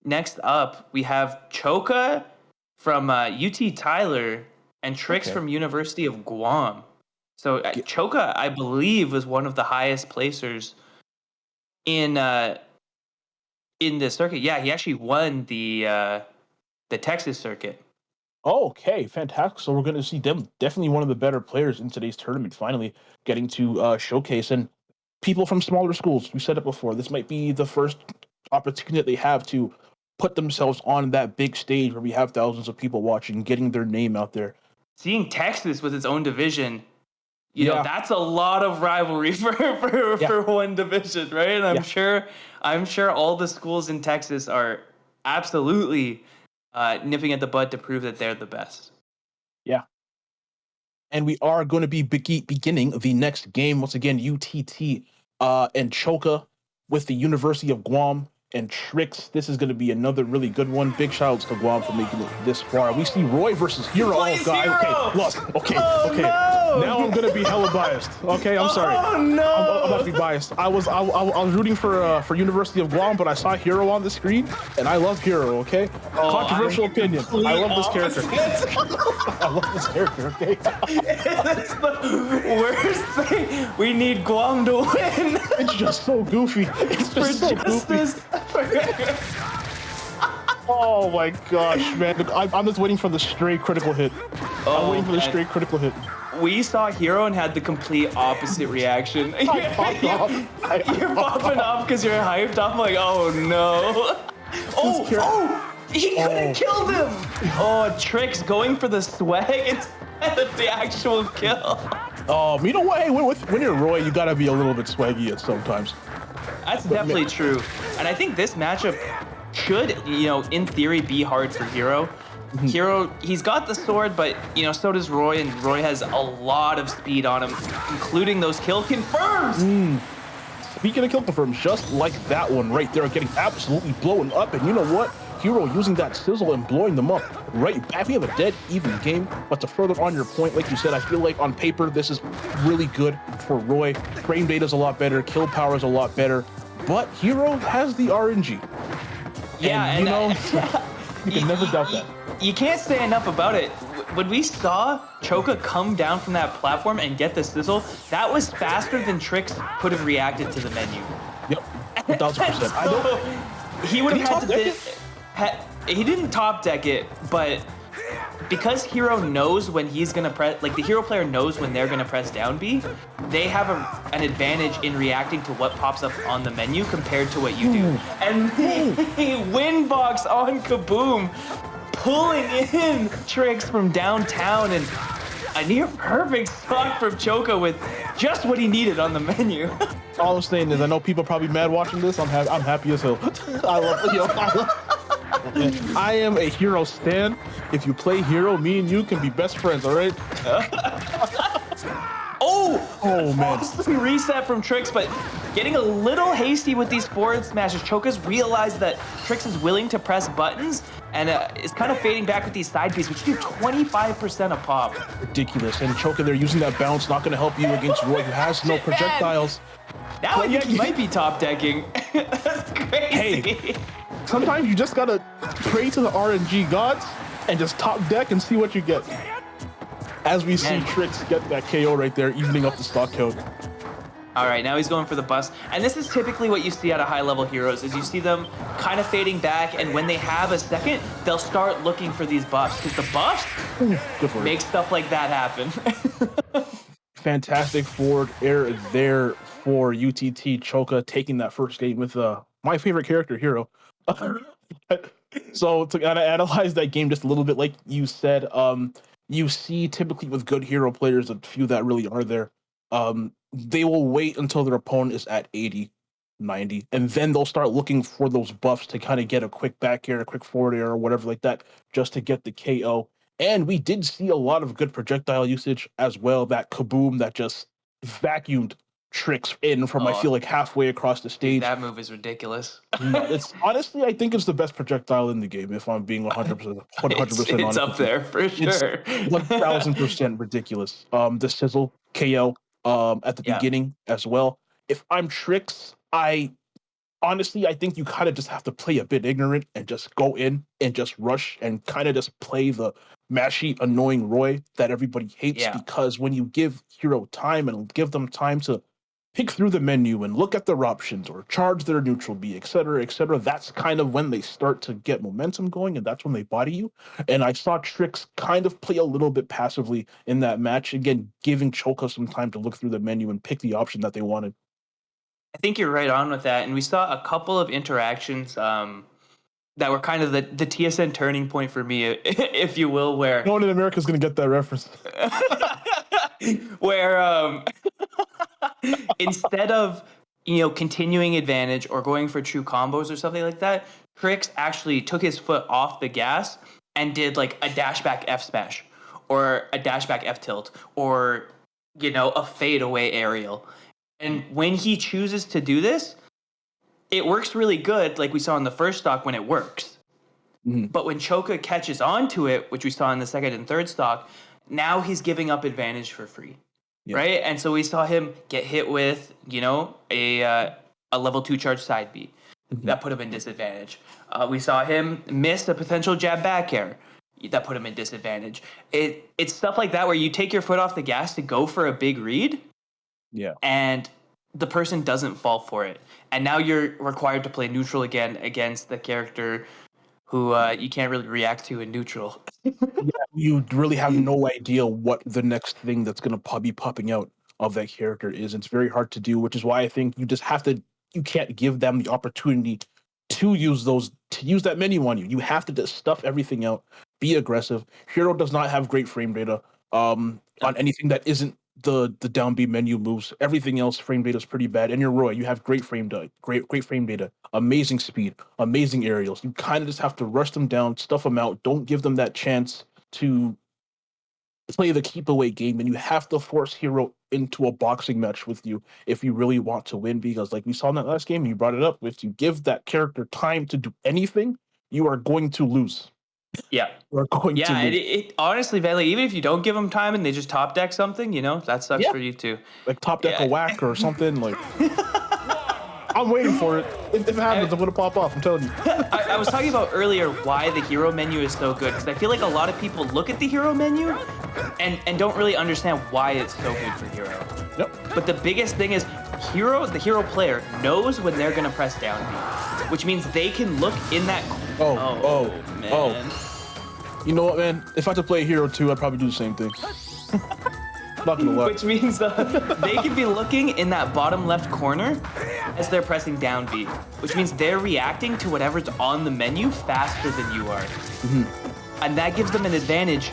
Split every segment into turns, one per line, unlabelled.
next up, we have Choka from UT Tyler and Trix
Okay.
from University of Guam. So
Ge-
Choka, I believe, was one of the highest placers in in the circuit. Yeah, he actually won the Texas circuit.
Okay, fantastic. So we're going to see them definitely one of the better players in today's tournament, finally getting to showcase. And people from smaller schools, we said it before, this might be the first opportunity that they have to put themselves on that big stage where we have thousands of people watching, getting their name out there.
Seeing Texas with its own division,
Yeah,
that's a lot of rivalry
yeah,
for one division, right? And
yeah,
I'm sure all the schools in Texas are absolutely nipping at the bud to prove that they're the best.
yeah. And we are going to be beginning the next game once again. UTT and Choka with the University of Guam and Trix. This is going to be another really good one. Big shout outs to Guam for making it this far. We see Roy versus Hero.
Please,
Oh god.
Hero!
Okay, lost. Okay,
Oh
okay.
no!
Now I'm gonna be hella biased. Okay, I'm sorry.
Oh no!
I'm about to be biased. I was rooting for University of Guam, but I saw Hero on the screen, and I love Hero. Okay, controversial opinion. I love this character. I love this character. Okay.
That's the worst thing. We need Guam to win.
It's just so goofy. It's just so goofy. Oh my gosh, man! I'm just waiting for the stray critical hit. I'm waiting for the stray critical hit.
We saw Hero and had the complete opposite reaction.
I popped off.
You're popping off because you're hyped. I'm like, oh no. He could have killed him. Oh, Trix going for the swag instead of the actual kill.
You know what? Hey, when you're Roy, you gotta be a little bit swaggy at sometimes.
That's definitely true. And I think this matchup should, in theory, be hard for Hero. Hero, he's got the sword, but, so does Roy, and Roy has a lot of speed on him, including those kill confirms.
Speaking of kill confirms, just like that one right there, getting absolutely blown up. And you know what? Hero using that sizzle and blowing them up right back. We have a dead even game, but to further on your point, like you said, I feel like on paper, this is really good for Roy. Frame data is a lot better. Kill power is a lot better. But Hero has the RNG.
Yeah,
and you can never doubt that.
You can't say enough about it. When we saw Choka come down from that platform and get the sizzle, that was faster than Trix could have reacted to the menu.
Yep, 1,000%.
He would have had to. He didn't top deck it, but because Hero knows when he's gonna press, like the Hero player knows when they're gonna press down B, they have an advantage in reacting to what pops up on the menu compared to what you do. And they win box on Kaboom, pulling in Trix from downtown, and a near perfect stock from Choka with just what he needed on the menu.
All I'm saying is, I know people are probably mad watching this. I'm happy as hell. I am a Hero stan. If you play Hero, me and you can be best friends, all right? Oh man.
Awesome reset from Trix, but getting a little hasty with these forward smashes. Choka's realized that Trix is willing to press buttons and is kind of fading back with these side Bs, which do 25% a pop.
Ridiculous. And Choka, they're using that bounce, not going to help you against Roy, who has no projectiles.
Now I think he might be top decking. That's crazy.
Hey, sometimes you just gotta pray to the RNG gods and just top deck and see what you get. As we see Trix get that KO right there, evening up the stock count.
All right, now he's going for the bust. And this is typically what you see out of high-level heroes, is you see them kind of fading back, and when they have a second, they'll start looking for these buffs, because the buffs make stuff like that happen.
Fantastic forward air there for UTT. Choka taking that first game with my favorite character, Hero. So to kind of analyze that game just a little bit, like you said, you see typically with good Hero players, a few that really are there, they will wait until their opponent is at 80, 90, and then they'll start looking for those buffs to kind of get a quick back air, a quick forward air, or whatever like that, just to get the KO. And we did see a lot of good projectile usage as well. That Kaboom that just vacuumed Trix in from, I feel like, halfway across the stage.
That move is ridiculous.
It's honestly, I think it's the best projectile in the game, if I'm being 100% honest.
It's up there for sure.
It's 1,000% ridiculous. The sizzle KO at the beginning as well. If I'm Trix, I honestly, I think you kind of just have to play a bit ignorant and just go in and just rush and kind of just play the mashy, annoying Roy that everybody hates.
Yeah.
Because when you give Hero time and give them time to pick through the menu and look at their options or charge their neutral B, et cetera, that's kind of when they start to get momentum going, and that's when they body you. And I saw Trix kind of play a little bit passively in that match, again, giving Choka some time to look through the menu and pick the option that they wanted.
I think you're right on with that. And we saw a couple of interactions that were kind of the TSN turning point for me, if you will, where
No one in America is going to get that reference.
where instead of continuing advantage or going for true combos or something like that, Trix actually took his foot off the gas and did like a dashback F smash or a dashback F tilt or a fadeaway aerial. And when he chooses to do this, it works really good, like we saw in the first stock when it works.
Mm-hmm.
But when Choka catches on to it, which we saw in the second and third stock, now he's giving up advantage for free. Yeah. Right? And so we saw him get hit with, a level 2 charge side B. Mm-hmm. That put him in disadvantage. We saw him miss a potential jab back air. That put him in disadvantage. It's stuff like that where you take your foot off the gas to go for a big read.
Yeah.
And the person doesn't fall for it. And now you're required to play neutral again against the character who you can't really react to in neutral.
Yeah, you really have no idea what the next thing that's going to be popping out of that character is. It's very hard to do, which is why I think you just have to, you can't give them the opportunity to use that menu on you. You have to just stuff everything out, be aggressive. Hero does not have great frame data on anything that isn't the down B menu moves. Everything else frame data is pretty bad. And you're Roy, you have great frame data, great frame data, amazing speed, amazing aerials. You kind of just have to rush them down, stuff them out. Don't give them that chance to play the keep away game, and you have to force Hero into a boxing match with you if you really want to win, because like we saw in that last game, you brought it up, if you give that character time to do anything, you are going to lose.
Yeah.
We're going to lose.
It honestly, Van, like, even if you don't give them time and they just top deck something, that sucks for you too.
Like top deck a whack or something. Like I'm waiting for it. If it happens, I'm gonna pop off. I'm telling you.
I was talking about earlier why the hero menu is so good, because I feel like a lot of people look at the hero menu and don't really understand why it's so good for hero.
Yep.
But the biggest thing is the hero player knows when they're gonna press down B, which means they can look in that. Man.
You know what, man? If I had to play Hero 2, I'd probably do the same thing. Not gonna lie.
Which means they could be looking in that bottom left corner as they're pressing down B, which means they're reacting to whatever's on the menu faster than you are. Mm-hmm. And that gives them an advantage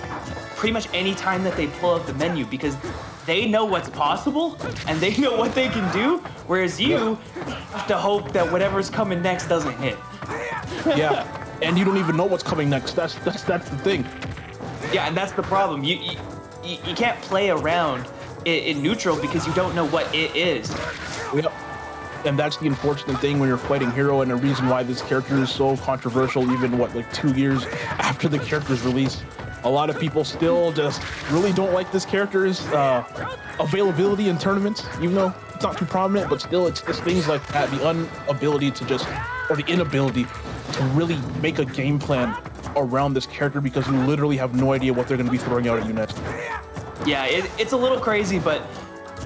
pretty much any time that they pull out the menu, because they know what's possible and they know what they can do, whereas you have to hope that whatever's coming next doesn't hit.
Yeah, and you don't even know what's coming next. That's the thing.
Yeah, and that's the problem. You can't play around in neutral because you don't know what it is.
Yep. And that's the unfortunate thing when you're fighting Hero, and the reason why this character is so controversial, even 2 years after the character's release. A lot of people still just really don't like this character's availability in tournaments, even though it's not too prominent, but still it's just things like that, the inability to really make a game plan around this character, because you literally have no idea what they're going to be throwing out at you next.
Yeah, it's a little crazy, but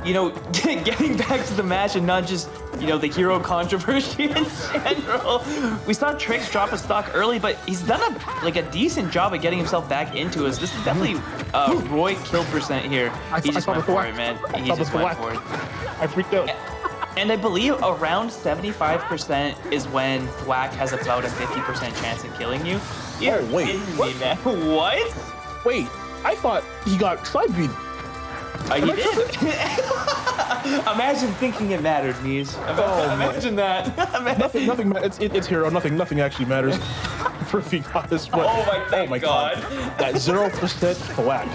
getting back to the match and not just the hero controversy in general, we saw Trix drop a stock early, but he's done a decent job at getting himself back into us. This is definitely Roy kill percent here. He just went for it, man. He just went for it.
I freaked out.
And I believe around 75% is when Thwack has about a 50% chance of killing you.
Oh, wait.
What? Man. What?
Wait, I thought he got side beat.
He did. Imagine thinking it mattered, Mies. Imagine that.
Nothing. It's Hero. Nothing actually matters. For being honest. But,
oh my God.
That 0% Thwack.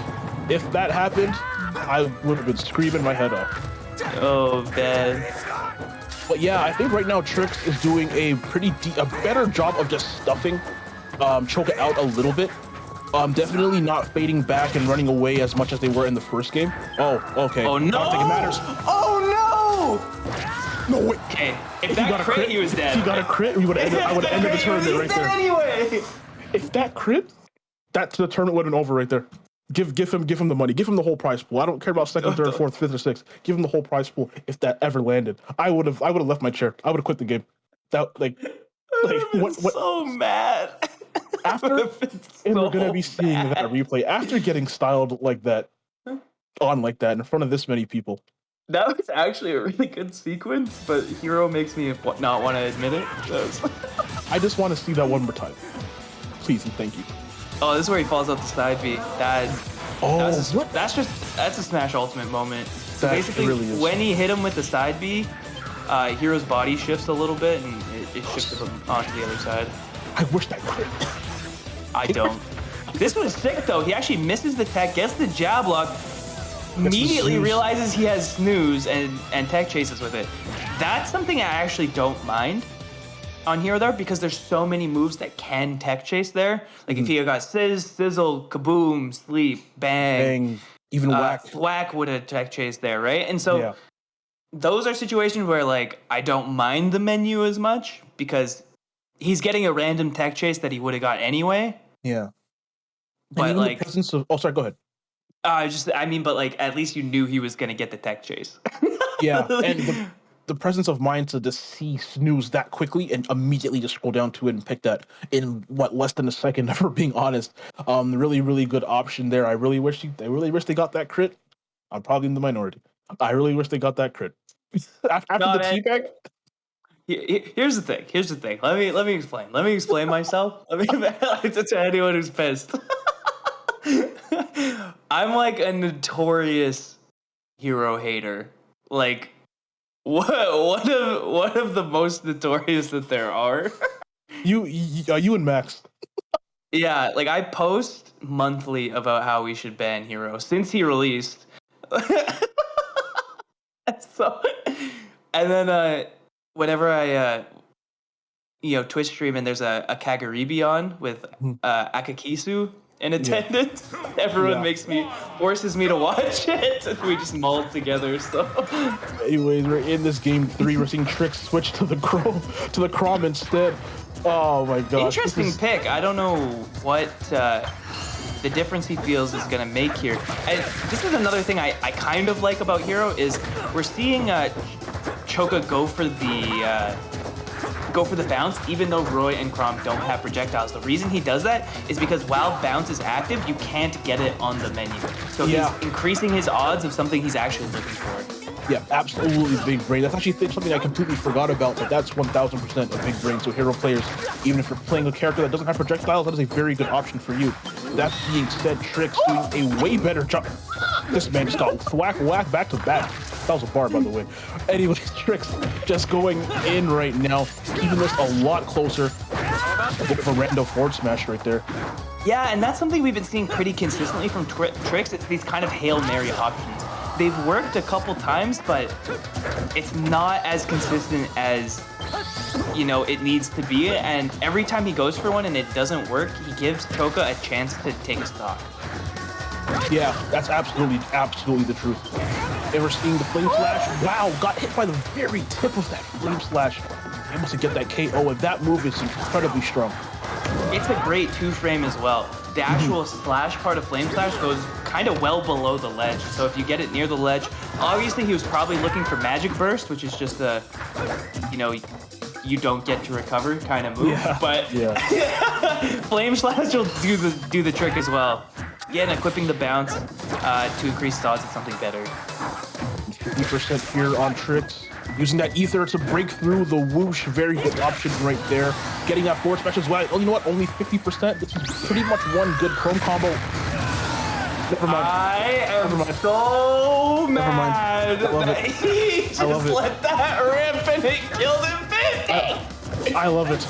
If that happened, I would have been screaming my head off.
Oh, man.
But yeah, I think right now Trix is doing a better job of just stuffing Choka out a little bit. Definitely not fading back and running away as much as they were in the first game. Oh, okay.
Oh no!
I don't think it matters.
Oh
No way.
Okay, if that crit, he was dead.
If he got a crit, I would have ended the tournament right there.
Anyway.
If that crit, the tournament would have been over right there. Give him the money. Give him the whole prize pool. I don't care about second, third, fourth, fifth, or sixth. Give him the whole prize pool. If that ever landed, I would have left my chair. I would have quit the game. That what?
So mad.
After, and we're gonna be seeing that replay after getting styled like that, in front of this many people.
That was actually a really good sequence, but Hero makes me not want to admit it.
I just want to see that one more time, please and thank you.
Oh, this is where he falls out the side B. That's a Smash Ultimate moment. So
that
basically,
really is.
when he hit him with the side B, Hero's body shifts a little bit and it shifted him onto the other side.
I wish that crit.
I don't. This was sick though. He actually misses the tech, gets the jab lock, immediately realizes he has snooze and tech chases with it. That's something I actually don't mind on Hero there because there's so many moves that can tech chase there. Like if he got sizzle, kaboom, sleep, bang,
even
whack would have tech chased there, right? And so those are situations where like I don't mind the menu as much because he's getting a random tech chase that he would have got anyway.
Yeah.
But like,
the presence of, sorry, go ahead.
But like, at least you knew he was gonna get the tech chase.
Yeah, and the presence of mind to just see snooze that quickly and immediately just scroll down to it and pick that in less than a second. If we're being honest, really, really good option there. I really wish they got that crit. I'm probably in the minority. I really wish they got that crit after the teabag.
Here's the thing. Let me explain. Let me explain myself. To anyone who's pissed. I'm like a notorious Hero hater. Like one of the most notorious that there are.
You and Max.
Yeah, like I post monthly about how we should ban Hero since he released. So, and then whenever I Twitch stream and there's a Kagaribi on with Akakisu in attendance, everyone forces me to watch it, and we just mull it together. So,
anyways, we're in this game 3. We're seeing Trix switch to the Chrom instead. Oh my god!
Interesting pick. I don't know what the difference he feels is gonna make here. This is another thing I kind of like about Hero is we're seeing Choka go for the bounce, even though Roy and Chrom don't have projectiles. The reason he does that is because while bounce is active, you can't get it on the menu. So he's increasing his odds of something he's actually looking for. Yeah, absolutely big brain. That's actually something I completely forgot about, but that's 1000% a big brain. So Hero players, even if you're playing a character that doesn't have projectiles, that is a very good option for you. That being said, Trix doing a way better job. This man just got whack back to back. That was a bar, by the way. Anyways, Trix just going in right now, keeping this a lot closer. A bit of a random forward smash right there. Yeah, and that's something we've been seeing pretty consistently from Trix. It's these kind of Hail Mary options. They've worked a couple times, but it's not as consistent as it needs to be. And every time he goes for one and it doesn't work, he gives Choka a chance to take a stock.
Yeah, that's absolutely the truth. And we're seeing the Flame Slash. Wow, got hit by the very tip of that Flame Slash. Able to get that KO, and that move is incredibly strong.
It's a great 2-frame as well. The actual slash part of Flame Slash goes kind of well below the ledge. So if you get it near the ledge, obviously he was probably looking for Magic Burst, which is just a, you don't get to recover kind of move. Yeah. But Flame Slash will do the trick as well. Again, equipping the bounce to increase odds at something better.
50% here on Trix. Using that ether to break through the whoosh. Very good option right there. Getting that forward smash as well. Oh, you know what? Only 50%. This is pretty much one good Chrome combo. Never mind.
I am so mad that he just let that rip and it killed him 50.
I love it.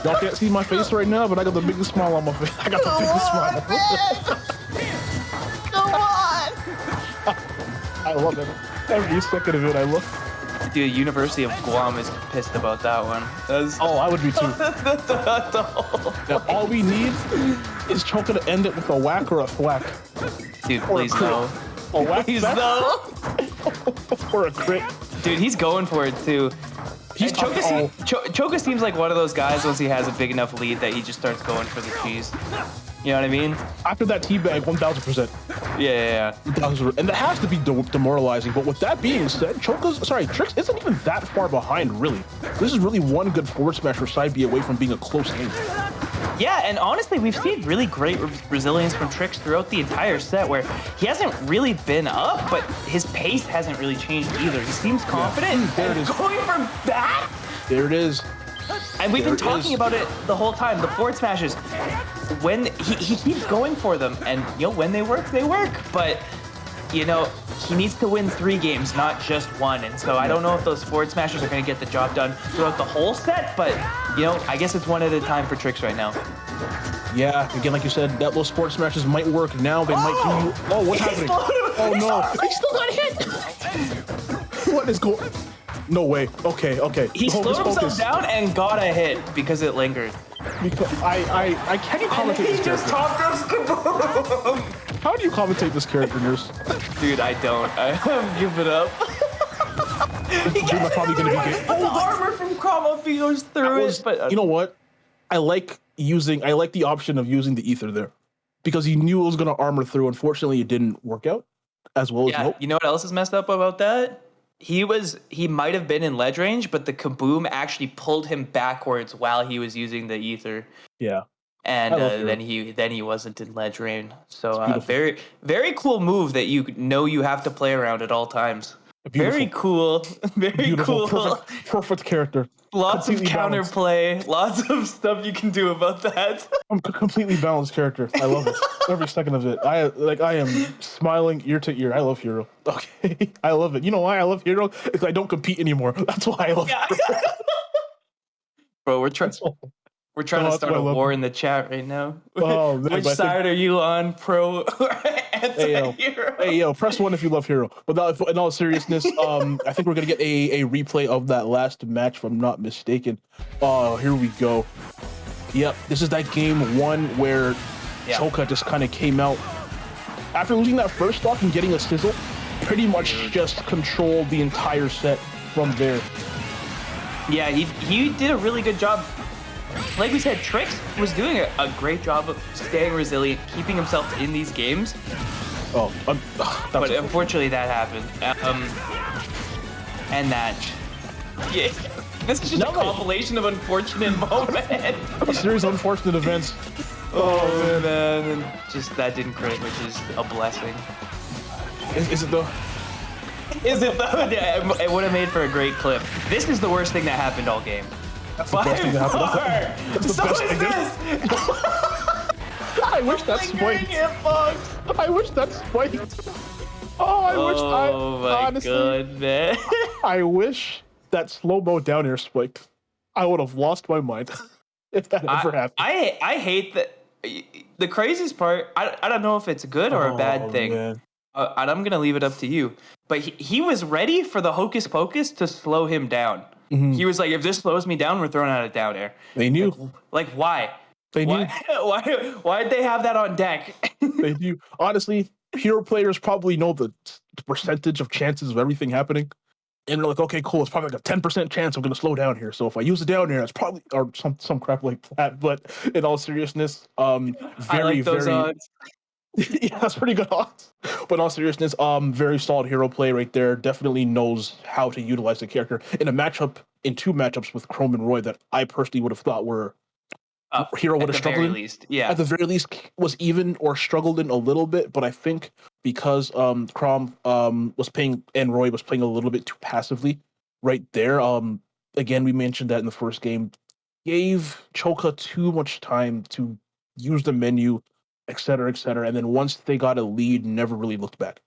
Y'all can't see my face right now, but I got the biggest smile on my face. I got the biggest smile.
Come on!
I love it. Every second of it, I love.
Dude, University of Guam is pissed about that one.
I would be too. Now, all we need is Choka to end it with a whack or a thwack.
Dude, please no.
A whack?
Please no.
for a crit.
Dude, he's going for it too.
He's
Choka seems like one of those guys once he has a big enough lead that he just starts going for the cheese. You know what I mean?
After that teabag, 1000%.
Yeah.
1000%. And that has to be demoralizing. But with that being said, Trix isn't even that far behind, really. This is really one good forward smash for side B away from being a close game.
Yeah, and honestly, we've seen really great resilience from Trix throughout the entire set where he hasn't really been up, but his pace hasn't really changed either. He seems confident.
Yeah. There it is.
Going from back.
There it is.
And we've been talking about it the whole time. The forward smashes, when he keeps going for them, and when they work, they work. But he needs to win 3 games, not just 1. And so I don't know if those forward smashes are going to get the job done throughout the whole set. But I guess it's 1 at a time for Trix right now.
Yeah, again, like you said, those forward smashes might work now. They might do you. Oh, what's happening? Oh no!
He still got hit.
What is going? No way. Okay.
He slowed himself down and got a hit because it lingered.
Because I can't you commentate this character?
He just top throws kaboom!
How do you commentate this character, Nurse?
Dude, I don't. I'm giving up. He gets
probably gonna be
the armor from Crom if he goes through it. But
you know what? I like the option of using the ether there because he knew it was gonna armor through. Unfortunately, it didn't work out as well as hoped.
You know what else is messed up about that? He might have been in ledge range, but the kaboom actually pulled him backwards while he was using the ether.
Yeah.
And then he wasn't in ledge range. So very, very cool move that you have to play around at all times.
Beautiful.
Very cool. Very
Beautiful.
cool.
Perfect character.
Lots
completely
of counterplay. Lots of stuff you can do about that.
I'm a completely balanced character. I love it. Every second of it. I am smiling ear to ear. I love Hero. Okay. I love it. You know why I love Hero? Because I don't compete anymore. That's why I love Hero.
Bro, we're trying to start a war in the chat right now.
Oh,
Which side are you on, pro or anti-Hero?
Hey, yo, press 1 if you love Hero. But in all seriousness, I think we're going to get a replay of that last match, if I'm not mistaken. Here we go. Yep, this is that game 1 where Choka just kind of came out. After losing that first stock and getting a sizzle, pretty much just controlled the entire set from there.
Yeah, he did a really good job. Like we said, Trix was doing a great job of staying resilient, keeping himself in these games. But unfortunately that happened. And that... Yeah, this is just a compilation of unfortunate moments.
A series of unfortunate events.
Oh, man. Just that didn't crit, which is a blessing.
Is it though?
Is it though? Yeah, it would have made for a great clip. This is the worst thing that happened all game.
That's the best thing that happened. That's the best thing. I wish that spiked. I wish that spiked. Honestly,
God, man.
I wish that slow-mo down air spiked. I would have lost my mind if that ever happened.
I hate that. The craziest part, I don't know if it's a good or a bad thing. And I'm going to leave it up to you. But he was ready for the hocus pocus to slow him down. Mm-hmm. He was like, if this slows me down, we're throwing out a down air.
They knew.
Like why?
They knew.
Why'd they have that on deck?
They knew. Honestly, Hero players probably know the percentage of chances of everything happening. And they're like, okay, cool. It's probably like a 10% chance I'm going to slow down here. So if I use a down air, it's probably, or some crap like that. But in all seriousness, very
odds.
Yeah, that's pretty good odds. But in all seriousness, very solid Hero play right there. Definitely knows how to utilize the character in in 2 matchups with Chrome and Roy that I personally would have thought were Hero would have struggled in.
Yeah.
At the very least, was even or struggled in a little bit. But I think because Crom was playing and Roy was playing a little bit too passively right there. Again, we mentioned that in the first game, gave Choka too much time to use the menu, et cetera, and then once they got a lead, never really looked back.